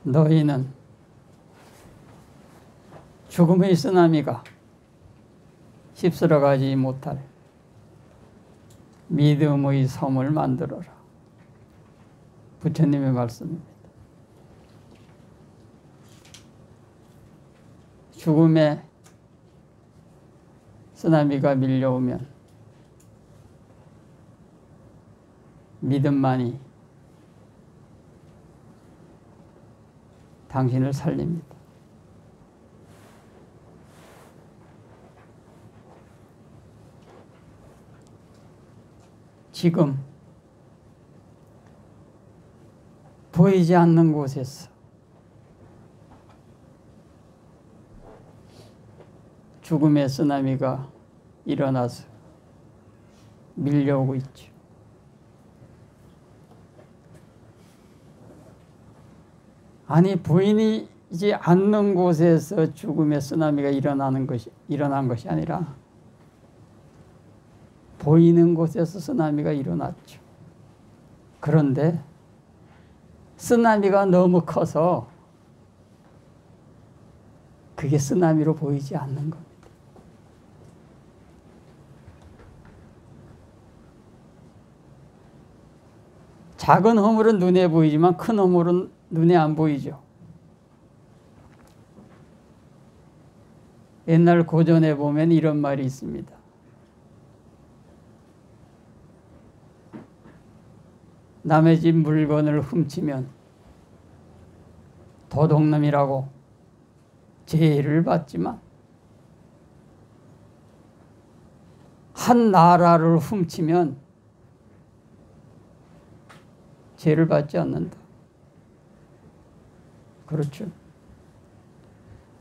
너희는 죽음의 쓰나미가 휩쓸어가지 못할 믿음의 섬을 만들어라. 부처님의 말씀입니다. 죽음의 쓰나미가 밀려오면 믿음만이 당신을 살립니다. 지금 보이지 않는 곳에서 죽음의 쓰나미가 일어나서 밀려오고 있죠. 아니, 보이지 않는 곳에서 죽음의 쓰나미가 일어난 것이 아니라 보이는 곳에서 쓰나미가 일어났죠. 그런데 쓰나미가 너무 커서 그게 쓰나미로 보이지 않는 겁니다. 작은 허물은 눈에 보이지만 큰 허물은 눈에 안 보이죠. 옛날 고전에 보면 이런 말이 있습니다. 남의 집 물건을 훔치면 도둑놈이라고 죄를 받지만 한 나라를 훔치면 죄를 받지 않는다. 그렇죠.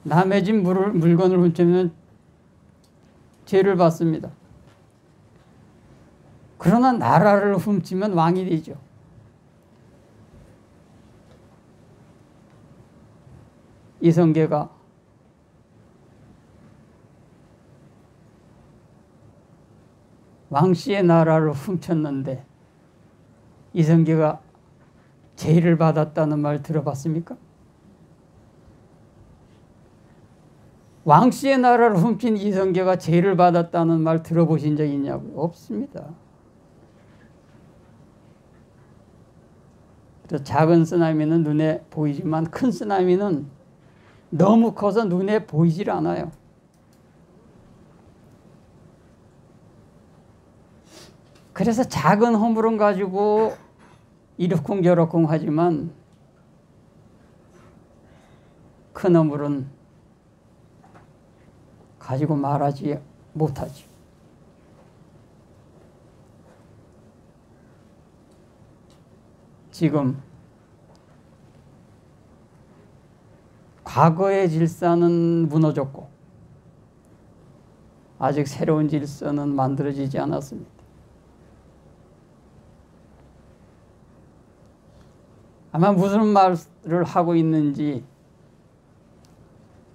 남의 집 물건을 훔치면 죄를 받습니다. 그러나 나라를 훔치면 왕이 되죠. 이성계가 왕씨의 나라를 훔쳤는데 이성계가 죄를 받았다는 말 들어봤습니까? 왕씨의 나라를 훔친 이성계가 죄를 받았다는 말 들어보신 적 있냐고요? 없습니다. 그래서 작은 쓰나미는 눈에 보이지만 큰 쓰나미는 너무 커서 눈에 보이질 않아요. 그래서 작은 허물은 가지고 이러쿵저러쿵 하지만 큰 허물은 가지고 말하지 못하지. 지금 과거의 질서는 무너졌고 아직 새로운 질서는 만들어지지 않았습니다. 아마 무슨 말을 하고 있는지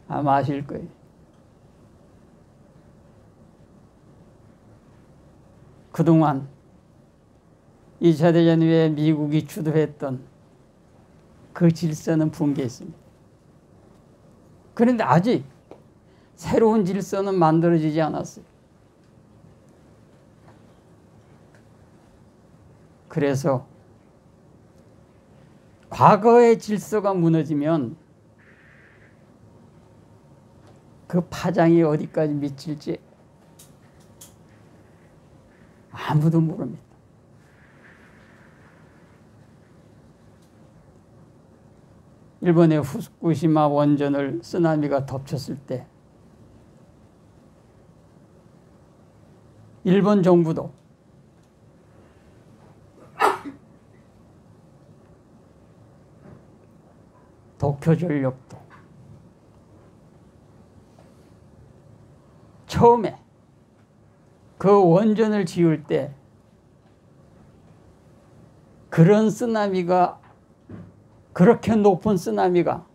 아마 아실 거예요. 그동안 2차 대전 후에 미국이 주도했던 그 질서는 붕괴했습니다. 그런데 아직 새로운 질서는 만들어지지 않았어요. 그래서 과거의 질서가 무너지면 그 파장이 어디까지 미칠지 아무도 모릅니다. 일본의 후쿠시마 원전을 쓰나미가 덮쳤을 때 일본 정부도 도쿄전력도 처음에 그 원전을 지을 때 그런 쓰나미가, 그렇게 높은 쓰나미가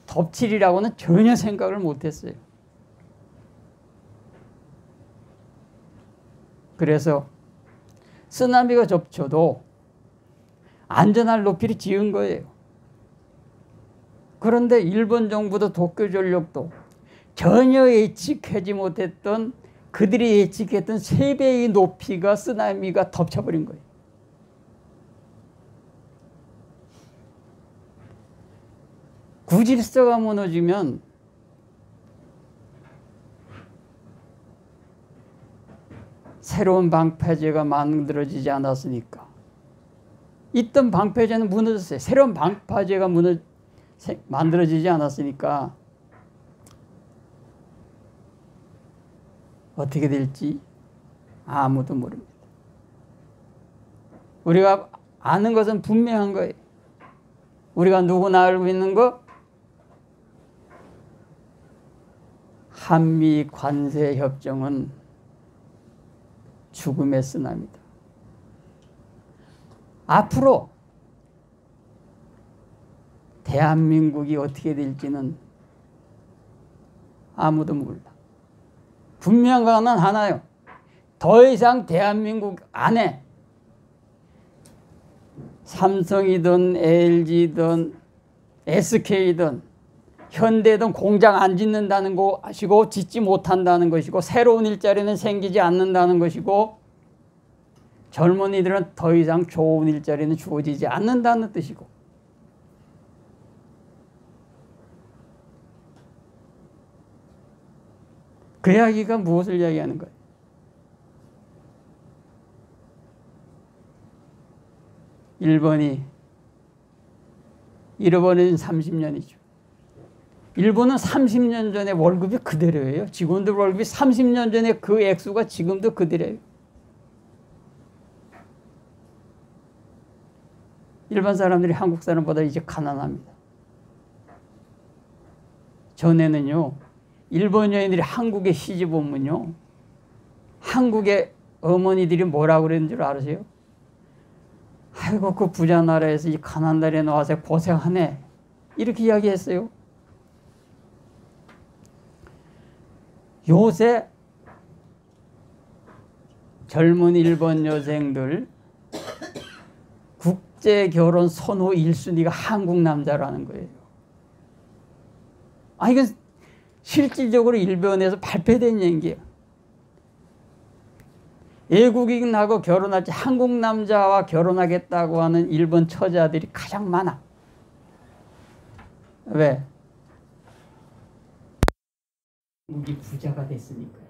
덮치리라고는 전혀 생각을 못했어요. 그래서 쓰나미가 덮쳐도 안전할 높이를 지은 거예요. 그런데 일본 정부도 도쿄 전력도 전혀 예측하지 못했던, 그들이 예측했던 3배의 높이가 쓰나미가 덮쳐버린 거예요. 구질서가 무너지면 새로운 방파제가 만들어지지 않았으니까. 있던 방파제는 무너졌어요. 새로운 방파제가 만들어지지 않았으니까 어떻게 될지 아무도 모릅니다. 우리가 아는 것은 분명한 거예요. 우리가 누구나 알고 있는 거, 한미 관세 협정은 죽음의 쓰나미다. 앞으로 대한민국이 어떻게 될지는 아무도 몰라. 분명한 건 하나요. 더 이상 대한민국 안에 삼성이든 LG든 SK든 현대든 공장 안 짓는다는 것이고, 짓지 못한다는 것이고, 새로운 일자리는 생기지 않는다는 것이고, 젊은이들은 더 이상 좋은 일자리는 주어지지 않는다는 뜻이고, 그 이야기가 무엇을 이야기하는 거예요? 일본이 잃어버린 30년이죠. 일본은 30년 전에 월급이 그대로예요. 직원들 월급이 30년 전에 그 액수가 지금도 그대로예요. 일반 사람들이 한국 사람보다 이제 가난합니다. 전에는요, 일본 여인들이 한국에 시집 오면요, 한국의 어머니들이 뭐라고 그랬는 줄 아세요? 아이고, 그 부자 나라에서 이 가난 나라에 나와서 고생하네, 이렇게 이야기했어요. 요새 젊은 일본 여생들 국제 결혼 선호 1순위가 한국 남자라는 거예요. 아, 이건 실질적으로 일본에서 발표된 얘기예요. 외국인하고 결혼할 때 한국 남자와 결혼하겠다고 하는 일본 처자들이 가장 많아. 왜? 한국이 부자가 됐으니까요.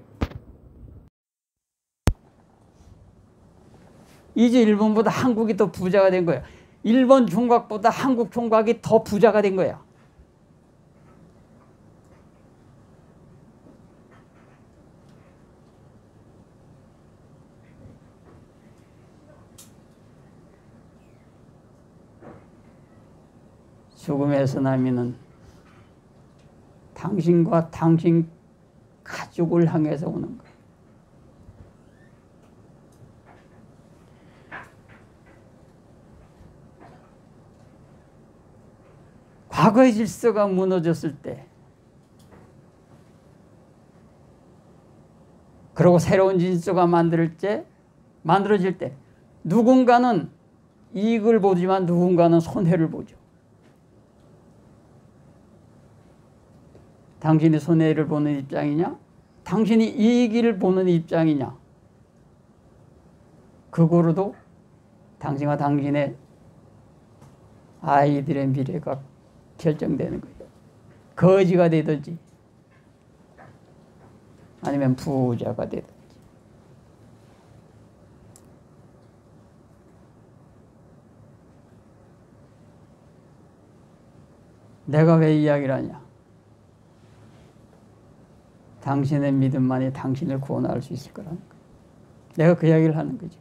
이제 일본보다 한국이 더 부자가 된 거예요. 일본 총각보다 한국 총각이 더 부자가 된 거예요. 죽음의 쓰나미는 당신과 당신 가족을 향해서 오는 거예요. 과거의 질서가 무너졌을 때, 그리고 새로운 질서가 만들어질 때 누군가는 이익을 보지만 누군가는 손해를 보죠. 당신이 손해를 보는 입장이냐? 당신이 이익을 보는 입장이냐? 그거로도 당신과 당신의 아이들의 미래가 결정되는 거예요. 거지가 되든지 아니면 부자가 되든지. 내가 왜 이야기를 하냐? 당신의 믿음만이 당신을 구원할 수 있을 거라는 거예요. 내가 그 이야기를 하는 거죠.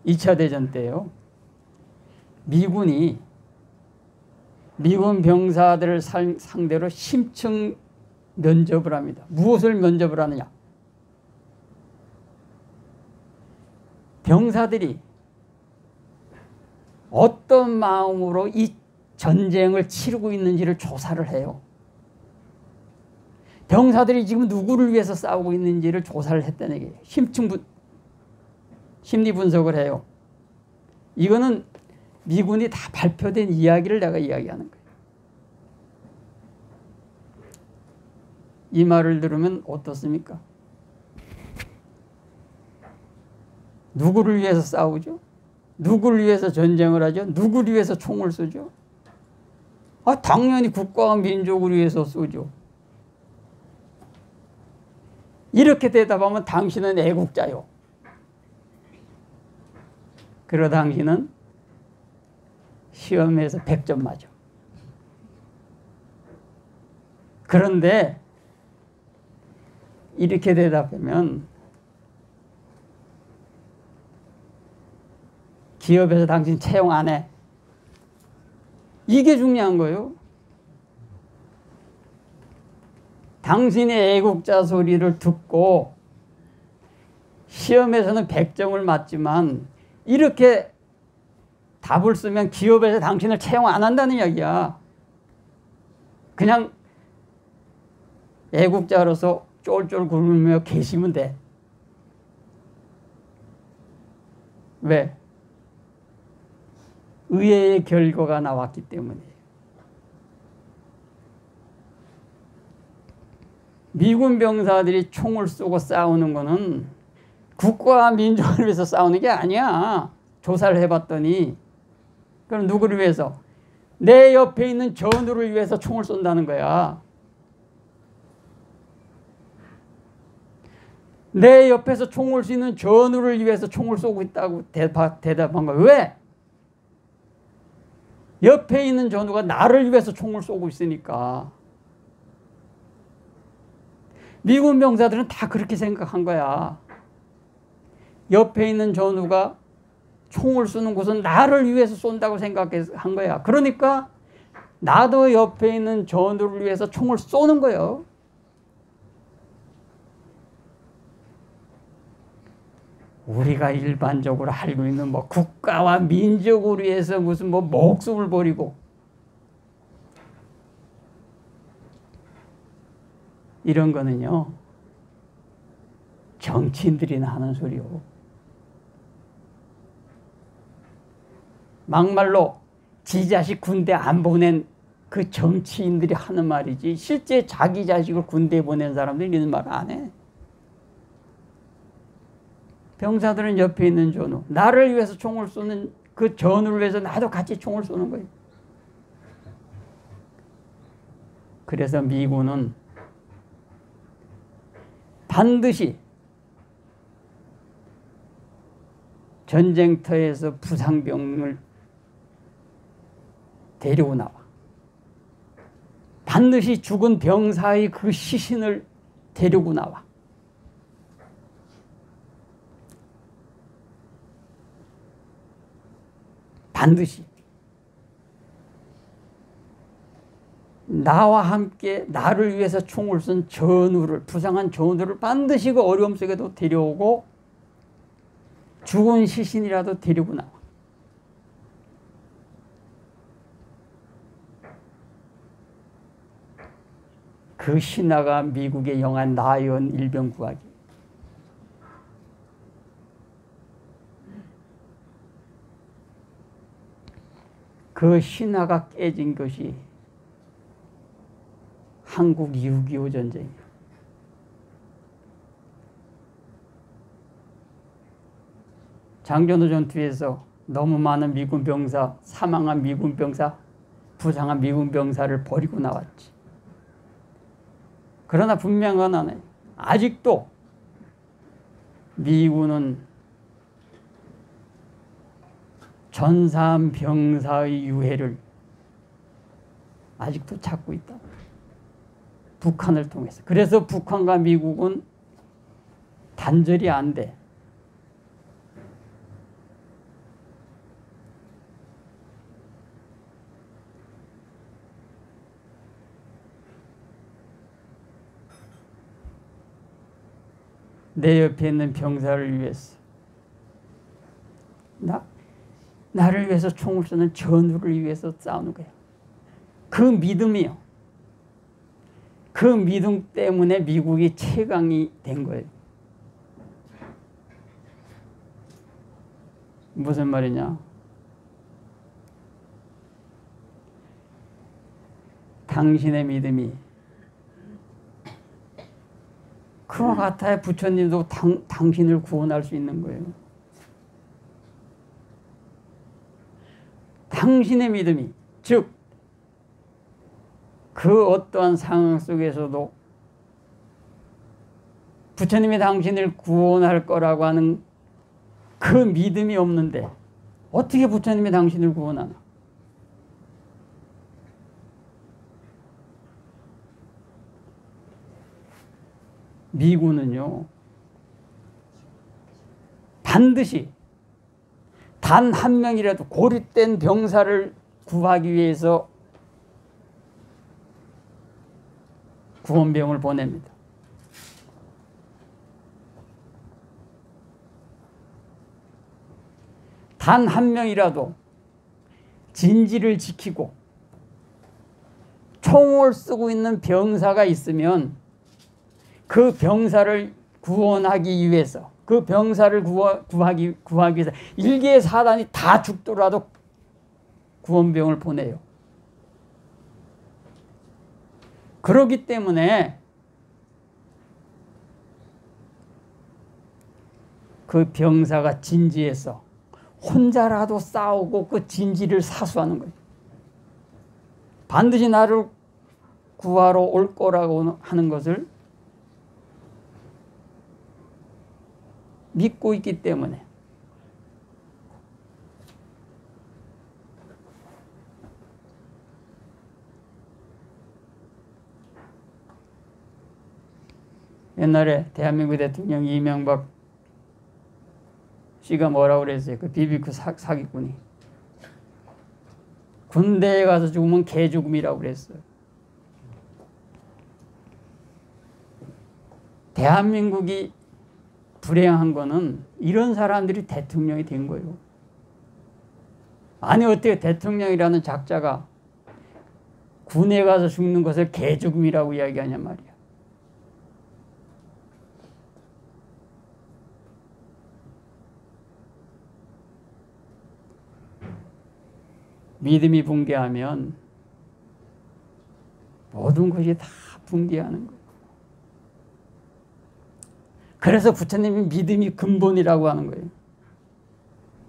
2차 대전 때요, 미군이 미군 병사들을 상대로 심층 면접을 합니다. 무엇을 면접을 하느냐? 병사들이 어떤 마음으로 이 전쟁을 치르고 있는지를 조사를 해요. 병사들이 지금 누구를 위해서 싸우고 있는지를 조사를 했다는 얘기예요. 심리 분석을 해요. 이거는 미군이 다 발표된 이야기를 내가 이야기하는 거예요. 이 말을 들으면 어떻습니까? 누구를 위해서 싸우죠? 누구를 위해서 전쟁을 하죠? 누구를 위해서 총을 쏘죠? 당연히 국가와 민족을 위해서 쏘죠. 이렇게 대답하면 당신은 애국자요. 그러다 당신은 시험에서 100점 맞아. 그런데 이렇게 대답하면 기업에서 당신 채용 안 해. 이게 중요한 거예요. 당신의 애국자 소리를 듣고 시험에서는 100점을 맞지만 이렇게 답을 쓰면 기업에서 당신을 채용 안 한다는 이야기야. 그냥 애국자로서 쫄쫄 굶으며 계시면 돼. 왜? 의회의 결과가 나왔기 때문이에요. 미군 병사들이 총을 쏘고 싸우는 거는 국가와 민족을 위해서 싸우는 게 아니야. 조사를 해봤더니. 그럼 누구를 위해서? 내 옆에 있는 전우를 위해서 총을 쏜다는 거야. 내 옆에서 총을 쏘는 전우를 위해서 총을 쏘고 있다고 대답한 거야. 왜? 옆에 있는 전우가 나를 위해서 총을 쏘고 있으니까. 미군 병사들은 다 그렇게 생각한 거야. 옆에 있는 전우가 총을 쏘는 곳은 나를 위해서 쏜다고 생각한 거야. 그러니까 나도 옆에 있는 전우를 위해서 총을 쏘는 거예요. 우리가 일반적으로 알고 있는 국가와 민족을 위해서 무슨 목숨을 버리고 이런 거는요, 정치인들이나 하는 소리요. 막말로 지 자식 군대 안 보낸 그 정치인들이 하는 말이지, 실제 자기 자식을 군대에 보낸 사람들이 이런 말 안 해. 병사들은 옆에 있는 전우, 나를 위해서 총을 쏘는 그 전우를 위해서 나도 같이 총을 쏘는 거예요. 그래서 미군은 반드시 전쟁터에서 부상병을 데리고 나와. 반드시 죽은 병사의 그 시신을 데리고 나와. 반드시. 나와 함께 나를 위해서 총을 쏜 전우를, 부상한 전우를 반드시 그 어려움 속에도 데려오고 죽은 시신이라도 데리고 나와. 그 신화가 미국의 영화 나연 일병구하기. 그 신화가 깨진 것이 한국 6.25 전쟁이에요. 장전호 전투에서 너무 많은 미군 병사, 사망한 미군 병사, 부상한 미군 병사를 버리고 나왔지. 그러나 분명한 하나는 아직도 미군은 전사한 병사의 유해를 아직도 찾고 있다. 북한을 통해서. 그래서 북한과 미국은 단절이 안 돼. 내 옆에 있는 병사를 위해서, 나를 위해서 총을 쏘는 전우를 위해서 싸우는 거예요. 그 믿음이요. 그 믿음 때문에 미국이 최강이 된 거예요. 무슨 말이냐? 당신의 믿음이 그와 같아야 부처님도 당신을 구원할 수 있는 거예요. 당신의 믿음이, 즉 그 어떠한 상황 속에서도 부처님이 당신을 구원할 거라고 하는 그 믿음이 없는데 어떻게 부처님이 당신을 구원하나? 미군은요, 반드시 단 한 명이라도 고립된 병사를 구하기 위해서 구원병을 보냅니다. 단 한 명이라도 진지를 지키고 총을 쓰고 있는 병사가 있으면 그 병사를 구원하기 위해서, 그 병사를 구하기 위해서 일개의 사단이 다 죽더라도 구원병을 보내요. 그렇기 때문에 그 병사가 진지해서 혼자라도 싸우고 그 진지를 사수하는 거예요. 반드시 나를 구하러 올 거라고 하는 것을 믿고 있기 때문에. 옛날에 대한민국 대통령 이명박 씨가 뭐라고 그랬어요? 그 비비큐 사기꾼이. 군대에 가서 죽으면 개죽음이라고 그랬어요. 대한민국이 불행한 거는 이런 사람들이 대통령이 된 거예요. 아니 어떻게 대통령이라는 작자가 군에 가서 죽는 것을 개죽음이라고 이야기하냔 말이야. 믿음이 붕괴하면 모든 것이 다 붕괴하는 거예요. 그래서 부처님이 믿음이 근본이라고 하는 거예요.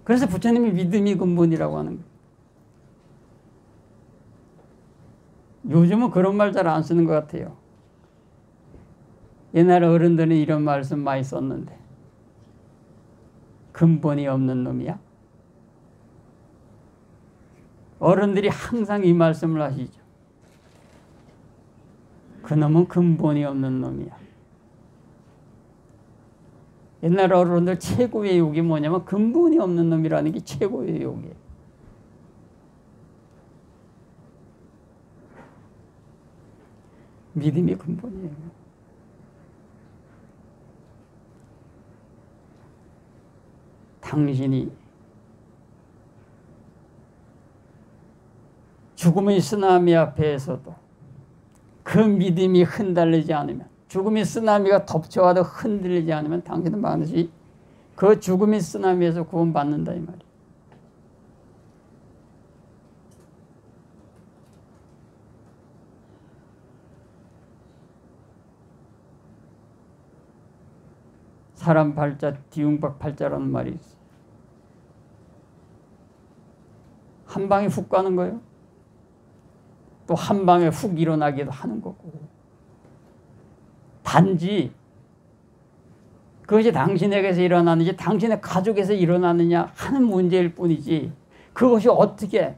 그래서 부처님이 믿음이 근본이라고 하는 거예요. 요즘은 그런 말 잘 안 쓰는 것 같아요. 옛날 어른들은 이런 말씀 많이 썼는데, 근본이 없는 놈이야? 어른들이 항상 이 말씀을 하시죠. 그놈은 근본이 없는 놈이야. 옛날 어른들 최고의 욕이 뭐냐면 근본이 없는 놈이라는 게 최고의 욕이에요. 믿음이 근본이에요. 당신이 죽음의 쓰나미 앞에서도 그 믿음이 흔들리지 않으면, 죽음의 쓰나미가 덮쳐와도 흔들리지 않으면 당신은 반드시 그 죽음의 쓰나미에서 구원받는다 이 말이에요. 사람 팔자 뒤웅박 팔자라는 말이 있어요. 한 방에 훅 가는 거예요. 또 한 방에 훅 일어나기도 하는 거고. 단지 그것이 당신에게서 일어나는지 당신의 가족에서 일어나느냐 하는 문제일 뿐이지, 그것이 어떻게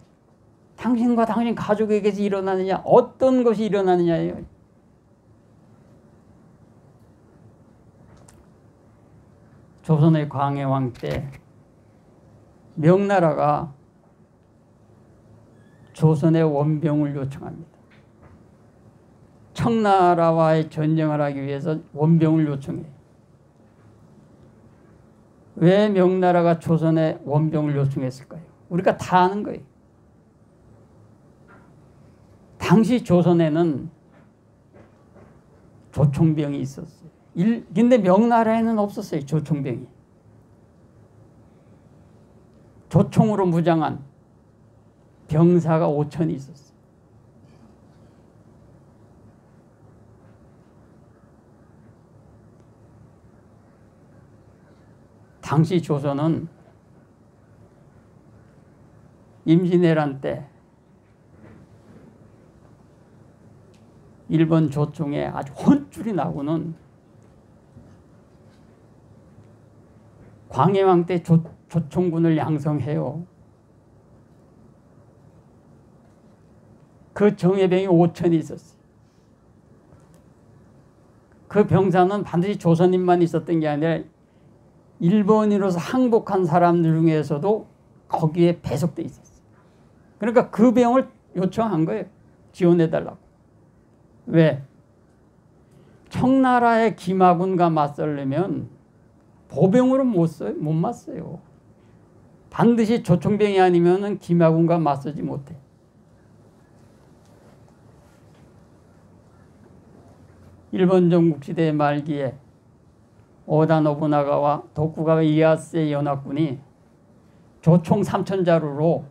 당신과 당신 가족에게서 일어나느냐, 어떤 것이 일어나느냐예요. 조선의 광해왕 때 명나라가 조선의 원병을 요청합니다. 청나라와의 전쟁을 하기 위해서 원병을 요청해요. 왜 명나라가 조선에 원병을 요청했을까요? 우리가 다 아는 거예요. 당시 조선에는 조총병이 있었어요. 근데 명나라에는 없었어요. 조총병이. 조총으로 무장한 병사가 5천이 있었어요. 당시 조선은 임진왜란 때 일본 조총에 아주 혼쭐이 나고는 광해왕 때 조총군을 양성해요. 그 정예병이 5천이 있었어요. 그 병사는 반드시 조선인만 있었던 게 아니라 일본인으로서 항복한 사람들 중에서도 거기에 배속돼 있었어요. 그러니까 그 병을 요청한 거예요. 지원해달라고. 왜? 청나라의 김하군과 맞서려면 보병으로 못 맞서요. 반드시 조총병이 아니면 김하군과 맞서지 못해. 일본 전국시대 말기에 오다 노부나가와 도쿠가와 이에야스의 연합군이 조총 3,000자루로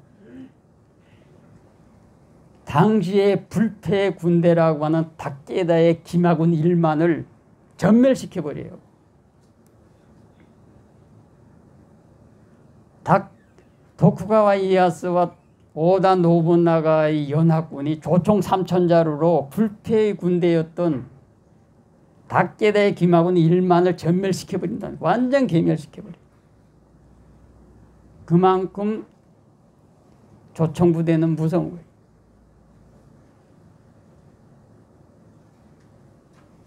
당시의 불패 군대라고 하는 다케다의 김하군 1만을 전멸시켜버려요. 도쿠가와 이에야스와 오다 노부나가의 연합군이 조총 3,000자루로 불패의 군대였던 다케다의 김하군 1만을 전멸시켜버린다. 완전 괴멸시켜버려. 그만큼 조총부대는 무서운 거예요.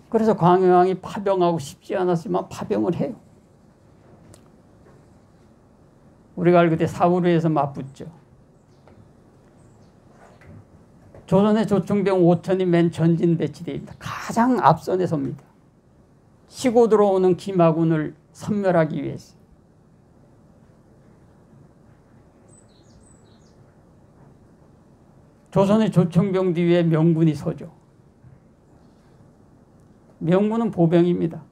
그래서 광해왕이 파병하고 싶지 않았지만 파병을 해요. 우리가 알고 때 사우루에서 맞붙죠. 조선의 조총병 5천이 맨 전진 배치되어 있습니다. 가장 앞선에 섭니다. 치고 들어오는 김하군을 섬멸하기 위해서. 조선의 조총병 뒤에 명군이 서죠. 명군은 보병입니다.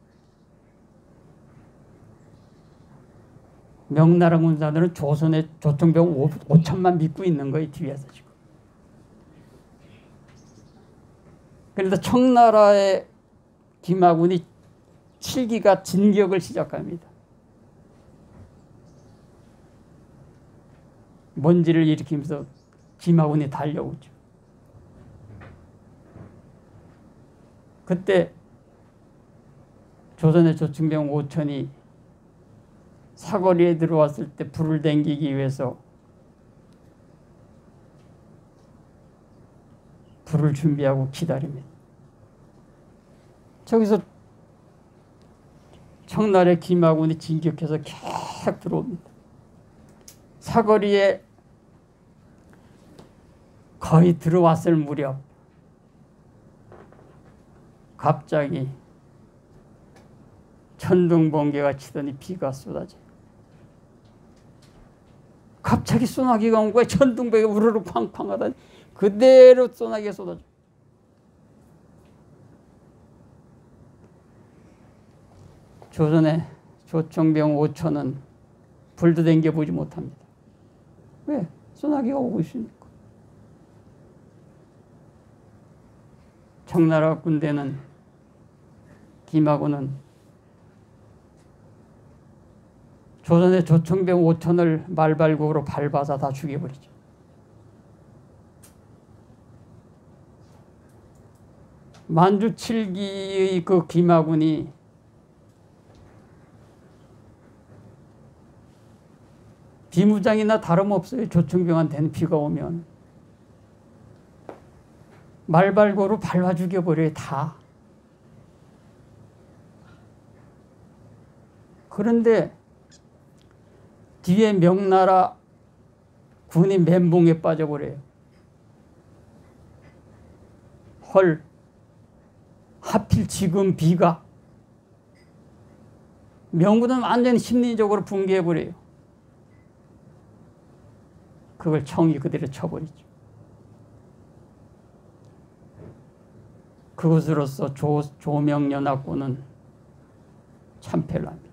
명나라 군사들은 조선의 조총병 5천만 믿고 있는 거예요. 뒤에서 지금. 그래서 청나라의 김하군이 7기가 진격을 시작합니다. 먼지를 일으키면서 김하군이 달려오죠. 그때 조선의 조총병 5천이 사거리에 들어왔을 때 불을 댕기기 위해서 불을 준비하고 기다립니다. 저기서 청나라의 김하군이 진격해서 계속 들어옵니다. 사거리에 거의 들어왔을 무렵 갑자기 천둥번개가 치더니 비가 쏟아져요. 갑자기 소나기가 온 거야. 천둥번개가 우르르 쾅쾅 하더니 그대로 소나기가 쏟아져. 조선의 조총병 5천은 불도 댕겨보지 못합니다. 왜? 소나기가 오고 있으니까. 청나라 군대는 김하군은 조선의 조총병 5천을 말발굽으로 밟아서 다 죽여버리죠. 만주 7기의 그 김하군이 비무장이나 다름없어요. 조총병한테는 비가 오면. 말발굽으로 밟아 죽여버려요. 다. 그런데 뒤에 명나라 군이 멘붕에 빠져버려요. 헐, 하필 지금 비가. 명군은 완전히 심리적으로 붕괴해버려요. 그걸 청이 그대로 쳐버리죠. 그것으로서 조명연합군은 참패를 합니다.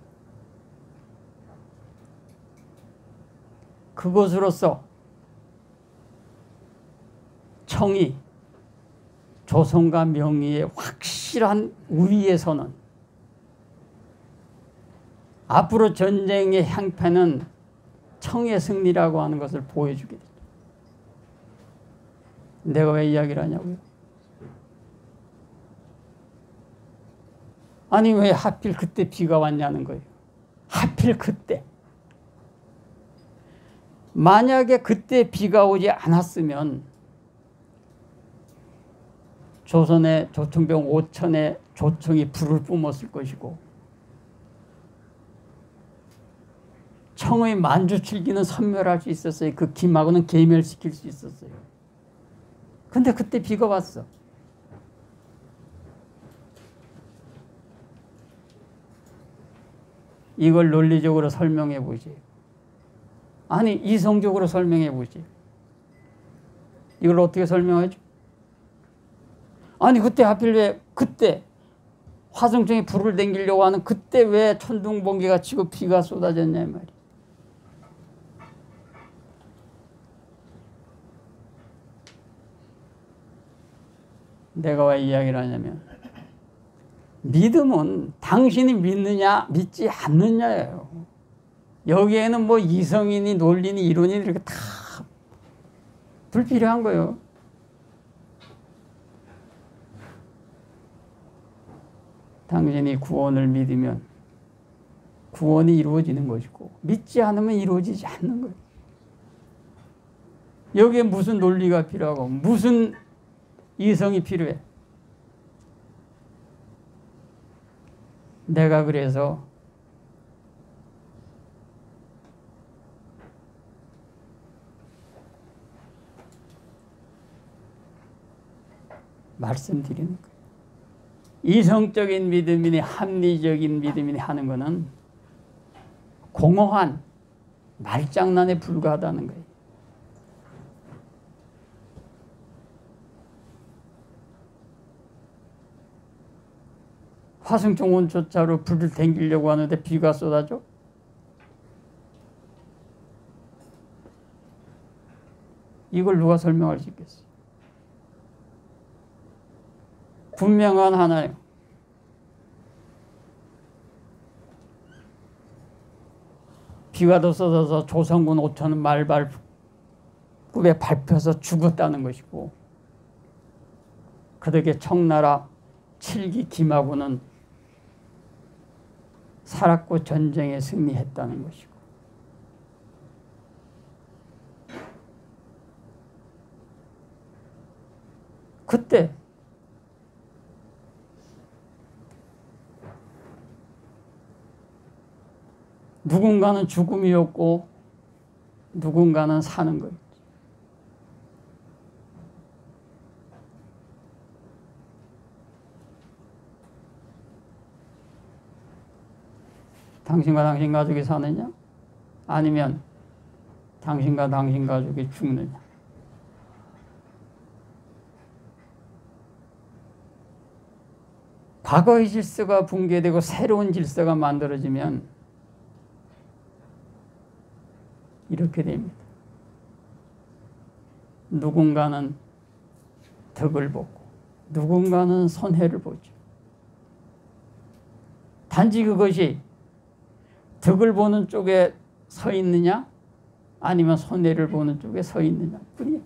그것으로서 청이 조선과 명의의 확실한 우위에 서는 앞으로 전쟁의 향패는 청의 승리라고 하는 것을 보여주게 됩니다. 내가 왜 이야기를 하냐고요? 아니 왜 하필 그때 비가 왔냐는 거예요. 하필 그때. 만약에 그때 비가 오지 않았으면 조선의 조총병 5천의 조총이 불을 뿜었을 것이고 청의 만주칠기는 섬멸할 수 있었어요. 그 김하고는 계멸시킬 수 있었어요. 근데 그때 비가 왔어. 이걸 논리적으로 설명해 보지. 아니 이성적으로 설명해 보지. 이걸 어떻게 설명하죠? 아니 그때 하필 왜 그때 화성청이 불을 댕기려고 하는 그때 왜 천둥번개가 치고 비가 쏟아졌냐 이 말이야. 내가 왜 이야기를 하냐면 믿음은 당신이 믿느냐 믿지 않느냐예요. 여기에는 뭐 이성이니 논리니 이론이 이렇게 다 불필요한 거예요. 당신이 구원을 믿으면 구원이 이루어지는 것이고 믿지 않으면 이루어지지 않는 거예요. 여기에 무슨 논리가 필요하고 무슨 이성이 필요해. 내가 그래서 말씀드리는 거예요. 이성적인 믿음이니 합리적인 믿음이니 하는 것은 공허한 말장난에 불과하다는 거예요. 화성청 원초차로 불을 댕기려고 하는데 비가 쏟아져? 이걸 누가 설명할 수 있겠어요? 분명한 하나예요. 비가 더 쏟아서 조선군 5천은 말발굽에 밟혀서 죽었다는 것이고 그덕에 청나라 7기 김하고는 살았고 전쟁에 승리했다는 것이고 그때 누군가는 죽음이었고 누군가는 사는 거예요. 당신과 당신 가족이 사느냐? 아니면 당신과 당신 가족이 죽느냐? 과거의 질서가 붕괴되고 새로운 질서가 만들어지면 이렇게 됩니다. 누군가는 덕을 보고 누군가는 손해를 보죠. 단지 그것이 덕을 보는 쪽에 서 있느냐 아니면 손해를 보는 쪽에 서 있느냐 뿐이에요.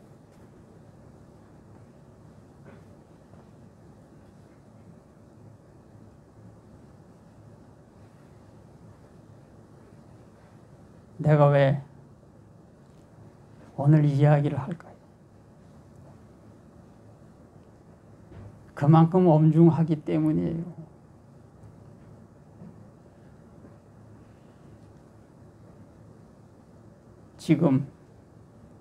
내가 왜 오늘 이야기를 할까요? 그만큼 엄중하기 때문이에요. 지금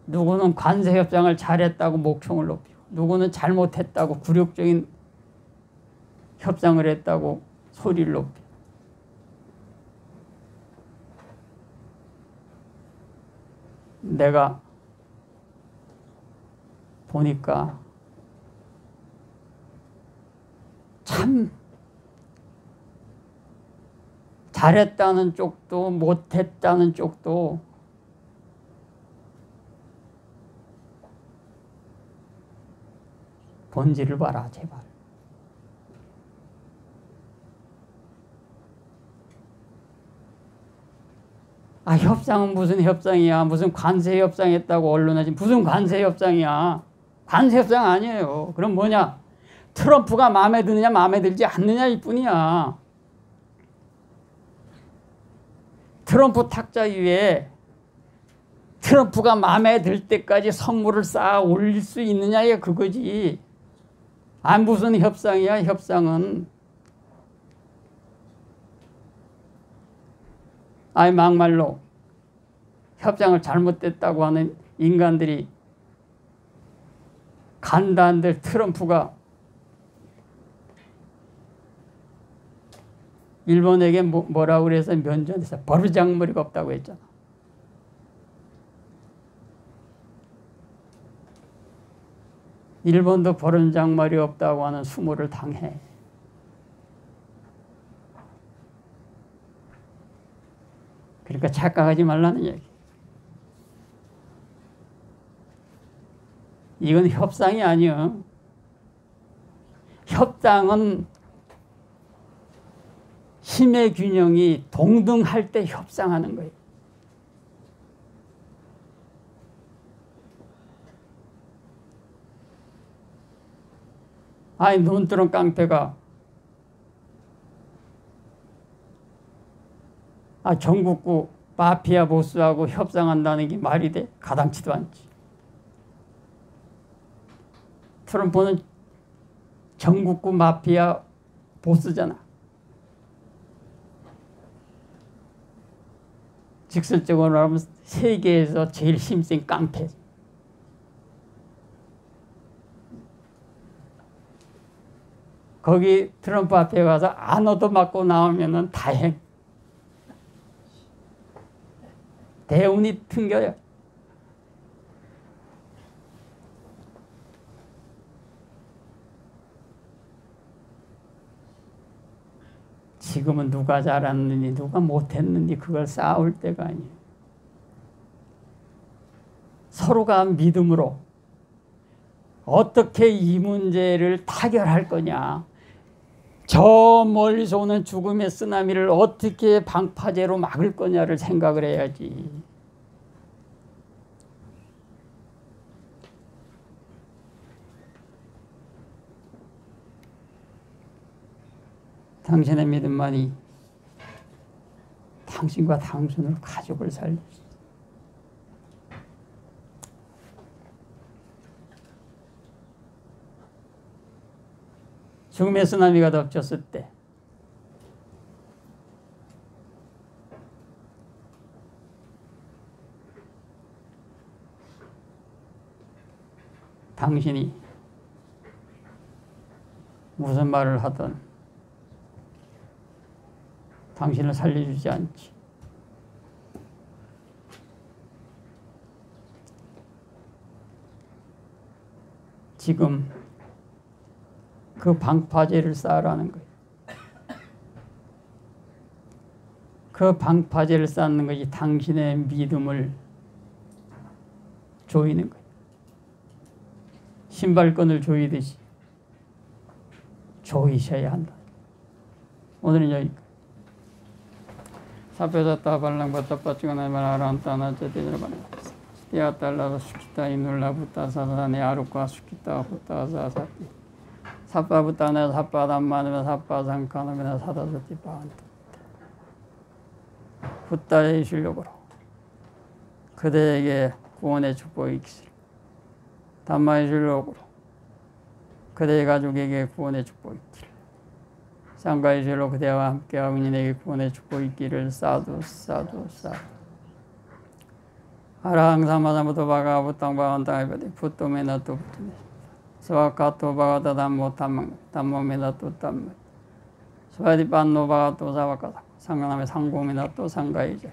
누구는 관세협상을 잘했다고 목청을 높이고 누구는 잘못했다고 굴욕적인 협상을 했다고 소리를 높이고 내가 보니까 참 잘했다는 쪽도 못했다는 쪽도 본질을 봐라 제발. 아, 협상은 무슨 협상이야. 무슨 관세 협상했다고 언론에 무슨 관세 협상이야. 관세 협상 아니에요. 그럼 뭐냐? 트럼프가 마음에 드느냐 마음에 들지 않느냐 이 뿐이야. 트럼프 탁자 위에 트럼프가 마음에 들 때까지 선물을 쌓아 올릴 수 있느냐가 그거지. 아, 무슨 협상이야, 협상은. 아이, 막말로 협상을 잘못됐다고 하는 인간들이 간다한들 트럼프가 일본에게 뭐라고 그래서 면전에서 버르장머리가 없다고 했잖아. 일본도 버르장머리 없다고 하는 수모를 당해. 그러니까 착각하지 말라는 얘기. 이건 협상이 아니요. 협상은 힘의 균형이 동등할 때 협상하는 거예요. 아니, 눈뜨는 깡패가 전국구 마피아 보스하고 협상한다는 게 말이 돼? 가당치도 않지. 트럼프는 전국구 마피아 보스잖아. 직설적으로 말하면 세계에서 제일 힘센 깡패. 거기 트럼프 앞에 가서 안 얻어맞고 나오면은 다행. 대운이 튕겨요. 지금은 누가 잘했느니 누가 못했느니 그걸 싸울 때가 아니에요. 서로가 믿음으로 어떻게 이 문제를 타결할 거냐. 저 멀리서 오는 죽음의 쓰나미를 어떻게 방파제로 막을 거냐를 생각을 해야지. 당신의 믿음만이 당신과 당신을 가족을 살릴 수 있어요. 죽음의 쓰나미가 덮쳤을 때 당신이 무슨 말을 하든 당신을 살려주지 않지. 지금 그 방파제를 쌓으라는 거예요. 그 방파제를 쌓는 것이 당신의 믿음을 조이는 거예요. 신발끈을 조이듯이 조이셔야 한다. 오늘은 여기까지. 사페자타 발랑바타 빠치가나 말아란타나 제대로만 스티아탈라도 수키타 이눌라부타 사사네 아루카 수키타 후타사사티 사파부타네 사파담마네 사파상카노메나 사다사티 바한타 후타의 실력으로 그대에게 구원의 축복이 있기를, 담마의 실력으로 그대의 가족에게 구원의 축복이 있기를, 상가의 실로 그대와 함께하고 인에게 구원의 축복이 있기를. 사두 사두 사두. 아랑사마사부터 바가부땅바한타이바디 푸토메나토 푸토메 스와카토 바가다 담모 담모메나토 담모 스와디반노 바가토 사와카다 상가남의 상고메나토 상가이제